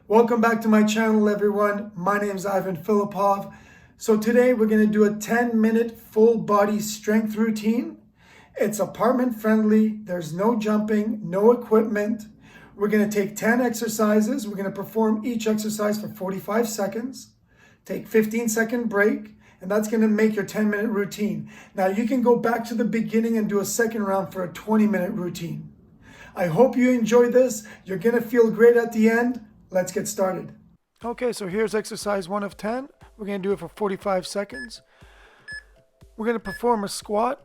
Welcome back to my channel, everyone. My name is Ivan Filippov. So today we're going to do a 10-minute full body strength routine. It's apartment friendly. There's no jumping, no equipment. We're going to take 10 exercises. We're going to perform each exercise for 45 seconds. Take 15-second break, and that's going to make your 10-minute routine. Now you can go back to the beginning and do a second round for a 20-minute routine. I hope you enjoyed this. You're going to feel great at the end. Let's get started. Okay, so here's exercise 1 of 10. We're going to do it for 45 seconds. We're going to perform a squat.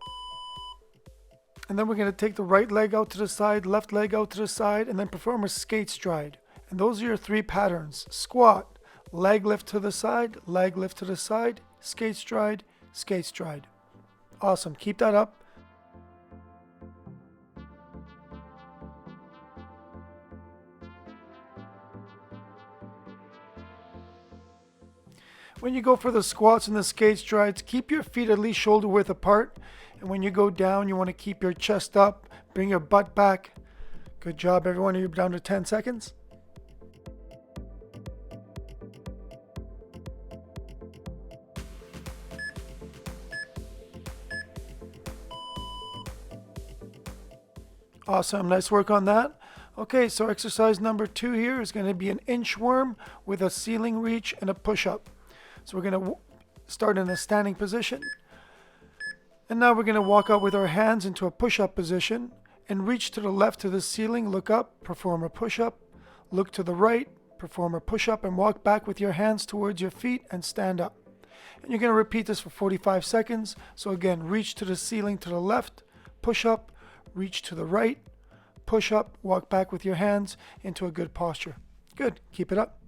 And then we're going to take the right leg out to the side, left leg out to the side, and then perform a skate stride. And those are your 3 patterns. Squat, leg lift to the side, leg lift to the side, skate stride, skate stride. Awesome. Keep that up. When you go for the squats and the skate strides, keep your feet at least shoulder width apart. And when you go down, you want to keep your chest up, bring your butt back. Good job, everyone. You're down to 10 seconds. Awesome. Nice work on that. Okay, so exercise number 2 here is going to be an inchworm with a ceiling reach and a push-up. So we're going to start in a standing position. And now we're going to walk out with our hands into a push-up position and reach to the left to the ceiling, look up, perform a push-up, look to the right, perform a push-up, and walk back with your hands towards your feet and stand up. And you're going to repeat this for 45 seconds. So again, reach to the ceiling to the left, push-up, reach to the right, push-up, walk back with your hands into a good posture. Good. Keep it up.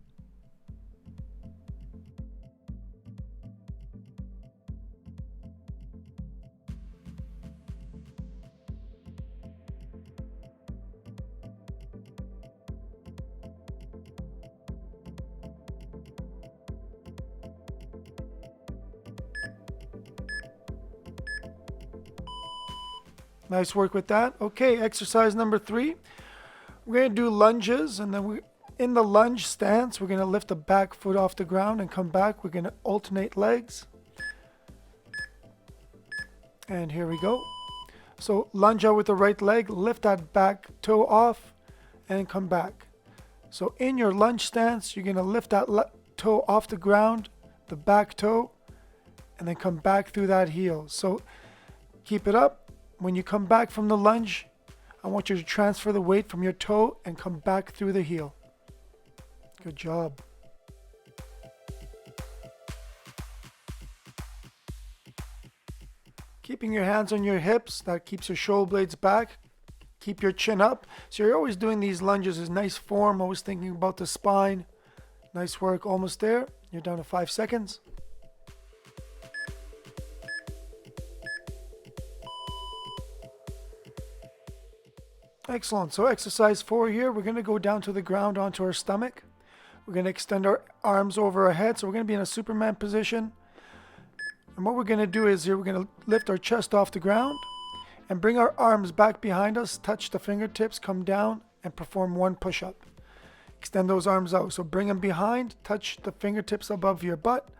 Nice work with that. Okay, exercise number 3. We're going to do lunges, and then in the lunge stance, we're going to lift the back foot off the ground and come back. We're going to alternate legs. And here we go. So lunge out with the right leg, lift that back toe off, and come back. So in your lunge stance, you're going to lift that toe off the ground, the back toe, and then come back through that heel. So keep it up. When you come back from the lunge, I want you to transfer the weight from your toe and come back through the heel. Good job. Keeping your hands on your hips, that keeps your shoulder blades back. Keep your chin up. So you're always doing these lunges as nice form, always thinking about the spine. Nice work, almost there. You're down to 5 seconds. Excellent. So exercise 4 here, we're going to go down to the ground onto our stomach. We're going to extend our arms over our head. So we're going to be in a Superman position. And what we're going to do is here, we're going to lift our chest off the ground and bring our arms back behind us, touch the fingertips, come down and perform 1 push-up. Extend those arms out. So bring them behind, touch the fingertips above your butt,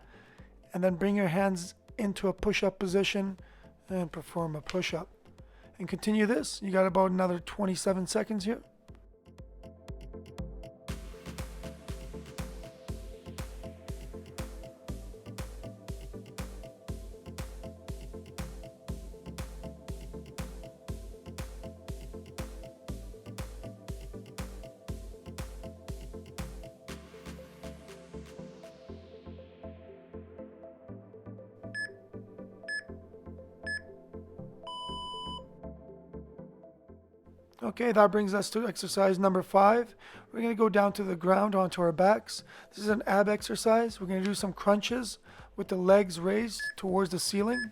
and then bring your hands into a push-up position and perform a push-up. And continue this. You got about another 27 seconds here. Okay, that brings us to exercise number 5. We're going to go down to the ground onto our backs. This is an ab exercise. We're going to do some crunches with the legs raised towards the ceiling.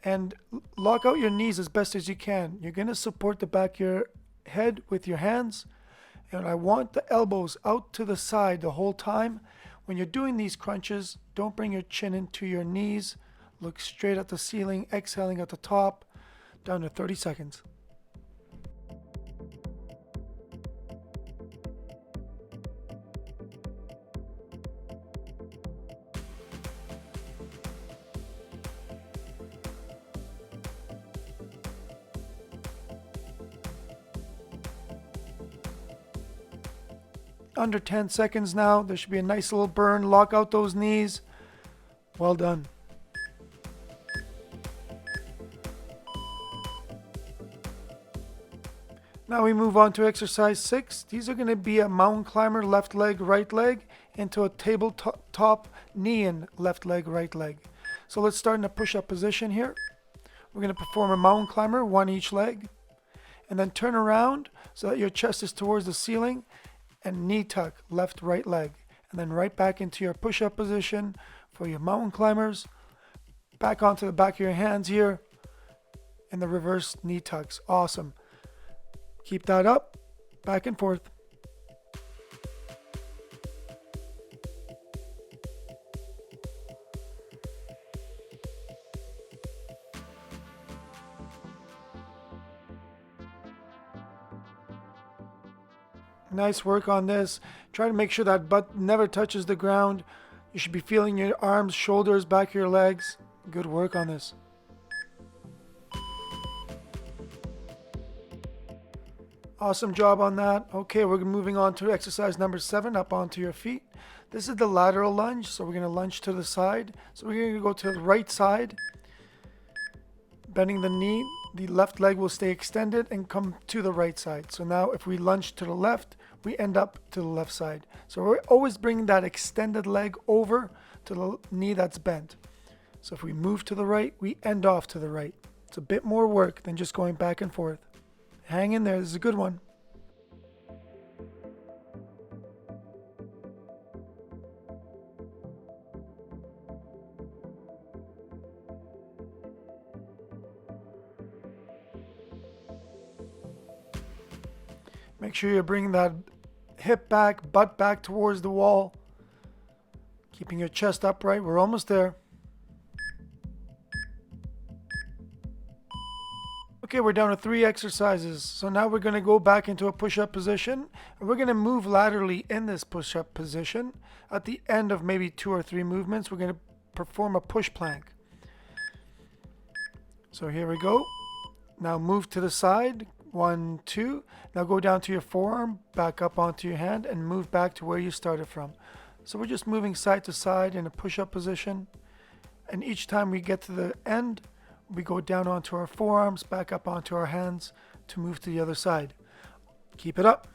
And lock out your knees as best as you can. You're going to support the back of your head with your hands. And I want the elbows out to the side the whole time. When you're doing these crunches, don't bring your chin into your knees. Look straight at the ceiling, exhaling at the top. Down to 30 seconds. under 10 seconds now. There should be a nice little burn. Lock out those knees. Well done. Now we move on to exercise 6. These are going to be a mountain climber, left leg, right leg, into a tabletop knee and left leg, right leg. So let's start in a push-up position here. We're going to perform a mountain climber, one each leg, and then turn around so that your chest is towards the ceiling, and knee tuck, left, right leg, and then right back into your push-up position for your mountain climbers. Back onto the back of your hands here, and the reverse knee tucks. Awesome. Keep that up, back and forth. Nice work on this. Try to make sure that butt never touches the ground. You should be feeling your arms, shoulders, back of your legs. Good work on this. Awesome job on that. Okay, we're moving on to exercise number 7, up onto your feet. This is the lateral lunge, so we're going to lunge to the side. So we're going to go to the right side, bending the knee. The left leg will stay extended and come to the right side. So now if we lunge to the left, we end up to the left side. So we're always bringing that extended leg over to the knee that's bent. So if we move to the right, we end off to the right. It's a bit more work than just going back and forth. Hang in there, this is a good one. Make sure you're bringing that hip back, butt back towards the wall. Keeping your chest upright, we're almost there. Okay, we're down to 3 exercises. So now we're going to go back into a push-up position. And we're going to move laterally in this push-up position. At the end of maybe 2 or 3 movements, we're going to perform a push plank. So here we go. Now move to the side. 1, 2. Now go down to your forearm, back up onto your hand, and move back to where you started from. So we're just moving side to side in a push-up position. And each time we get to the end, we go down onto our forearms, back up onto our hands to move to the other side. Keep it up.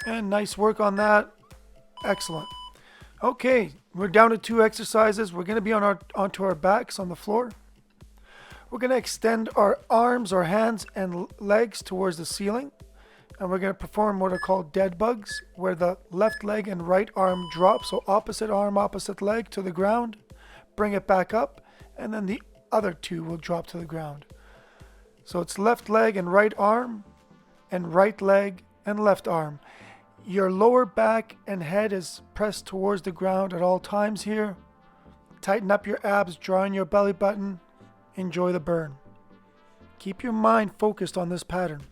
And nice work on that. Excellent. Okay, we're down to 2 exercises. We're going to be onto our backs on the floor. We're going to extend our arms, our hands, and legs towards the ceiling. And we're going to perform what are called Deadbugs, where the left leg and right arm drop. So opposite arm, opposite leg to the ground. Bring it back up. And then the other 2 will drop to the ground. So it's left leg and right arm, and right leg and left arm. Your lower back and head is pressed towards the ground at all times here. Tighten up your abs, draw in your belly button. Enjoy the burn. Keep your mind focused on this pattern.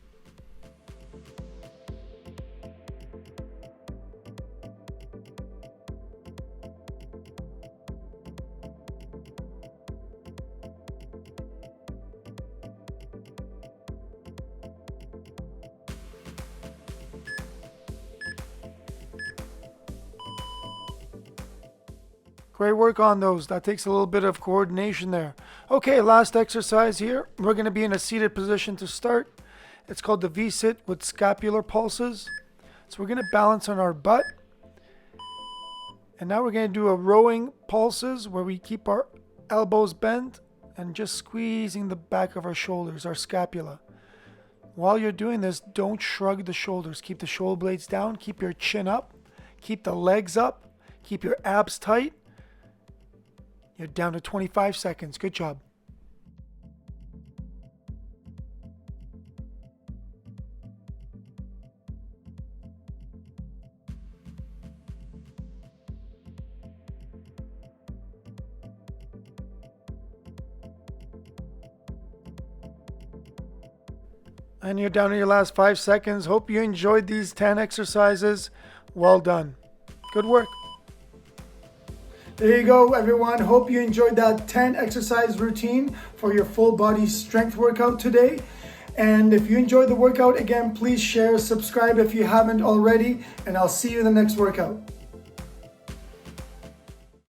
Great work on those. That takes a little bit of coordination there. Okay, last exercise here. We're going to be in a seated position to start. It's called the V-sit with scapular pulses. So we're going to balance on our butt. And now we're going to do a rowing pulses where we keep our elbows bent and just squeezing the back of our shoulders, our scapula. While you're doing this, don't shrug the shoulders. Keep the shoulder blades down. Keep your chin up. Keep the legs up. Keep your abs tight. You're down to 25 seconds. Good job. And you're down to your last 5 seconds. Hope you enjoyed these 10 exercises. Well done. Good work. There you go, everyone. Hope you enjoyed that 10 exercise routine for your full body strength workout today. And if you enjoyed the workout, again, please share, subscribe if you haven't already, and I'll see you in the next workout.